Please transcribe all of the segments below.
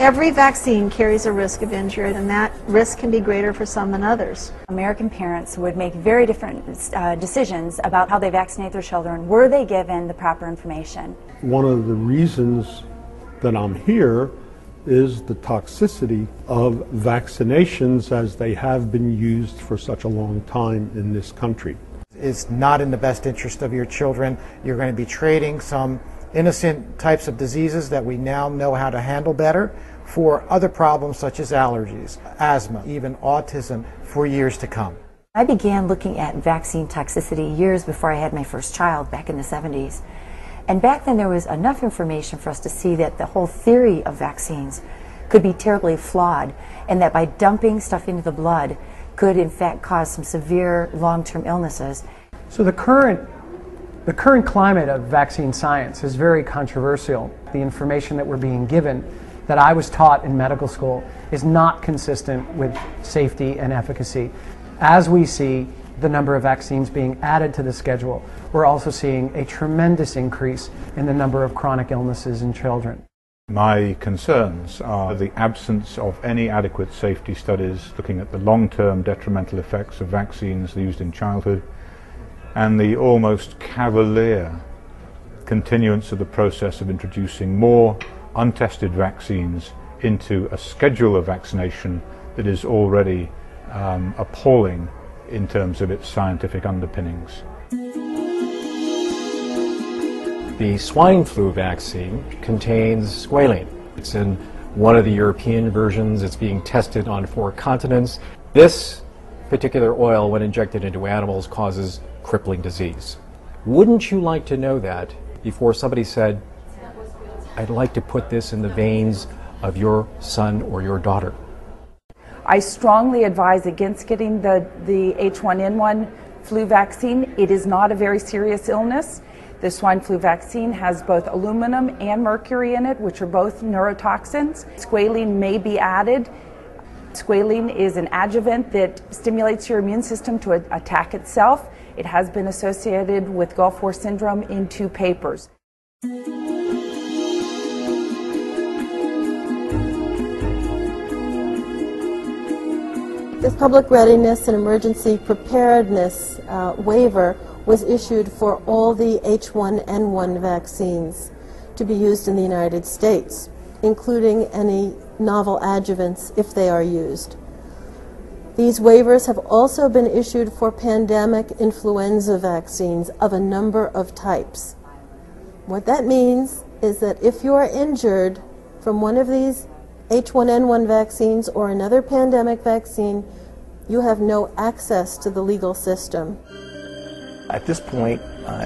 Every vaccine carries a risk of injury, and that risk can be greater for some than others. American parents would make very different decisions about how they vaccinate their children were they given the proper information. One of the reasons that I'm here is the toxicity of vaccinations as they have been used for such a long time in this country. It's not in the best interest of your children. You're going to be trading some innocent types of diseases that we now know how to handle better for other problems such as allergies, asthma, even autism for years to come. I began looking at vaccine toxicity years before I had my first child back in the 70s. And back then there was enough information for us to see that the whole theory of vaccines could be terribly flawed, and that by dumping stuff into the blood could in fact cause some severe long-term illnesses. So the current climate of vaccine science is very controversial. The information that we're being given, that I was taught in medical school, is not consistent with safety and efficacy. As we see the number of vaccines being added to the schedule, we're also seeing a tremendous increase in the number of chronic illnesses in children. My concerns are the absence of any adequate safety studies looking at the long-term detrimental effects of vaccines used in childhood, and the almost cavalier continuance of the process of introducing more untested vaccines into a schedule of vaccination that is already appalling in terms of its scientific underpinnings. The swine flu vaccine contains squalene. It's in one of the European versions. It's being tested on 4 continents. This particular oil, when injected into animals, causes crippling disease. Wouldn't you like to know that before somebody said, I'd like to put this in the veins of your son or your daughter? I strongly advise against getting the H1N1 flu vaccine. It is not a very serious illness. The swine flu vaccine has both aluminum and mercury in it, which are both neurotoxins. Squalene may be added. Squalene is an adjuvant that stimulates your immune system to attack itself. It has been associated with Gulf War syndrome in 2 papers. This public readiness and emergency preparedness waiver was issued for all the H1N1 vaccines to be used in the United States, including any novel adjuvants if they are used. These waivers have also been issued for pandemic influenza vaccines of a number of types. What that means is that if you are injured from one of these H1N1 vaccines or another pandemic vaccine, you have no access to the legal system. At this point,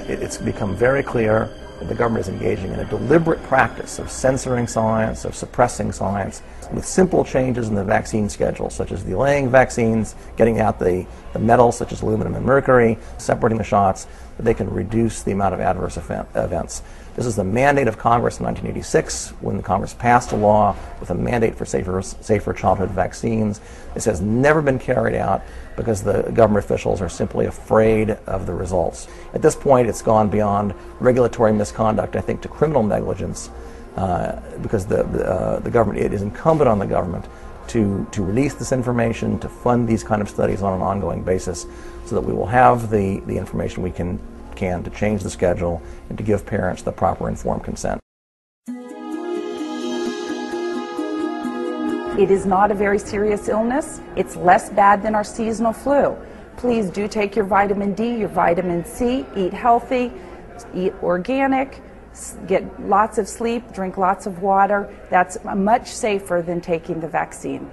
it's become very clear that the government is engaging in a deliberate practice of censoring science, of suppressing science, with simple changes in the vaccine schedule, such as delaying vaccines, getting out the metals such as aluminum and mercury, separating the shots, that they can reduce the amount of adverse events. This is the mandate of Congress in 1986, when Congress passed a law with a mandate for safer childhood vaccines. This has never been carried out because the government officials are simply afraid of the results. At this point, it's gone beyond regulatory misconduct, I think, to criminal negligence, because the government, it is incumbent on the government to release this information, to fund these kind of studies on an ongoing basis, so that we will have the information we can to change the schedule and to give parents the proper informed consent. It is not a very serious illness. It's less bad than our seasonal flu. Please do take your vitamin D, your vitamin C, eat healthy, eat organic, get lots of sleep, drink lots of water. That's much safer than taking the vaccine.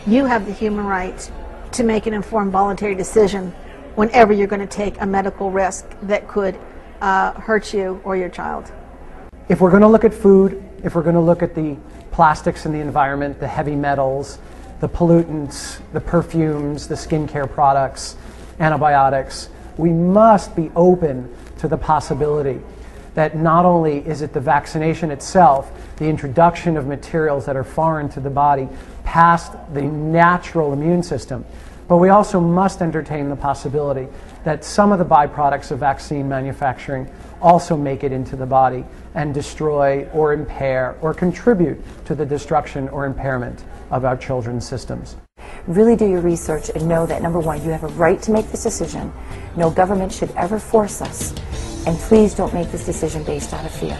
You have the human right to make an informed voluntary decision whenever you're going to take a medical risk that could hurt you or your child. If we're going to look at food, if we're going to look at the plastics in the environment, the heavy metals, the pollutants, the perfumes, the skincare products, antibiotics, we must be open to the possibility that not only is it the vaccination itself, the introduction of materials that are foreign to the body past the natural immune system, But we also must entertain the possibility that some of the byproducts of vaccine manufacturing also make it into the body and destroy or impair or contribute to the destruction or impairment of our children's systems. Really do your research and know that, number one, you have a right to make this decision. No government should ever force us. And please don't make this decision based out of fear.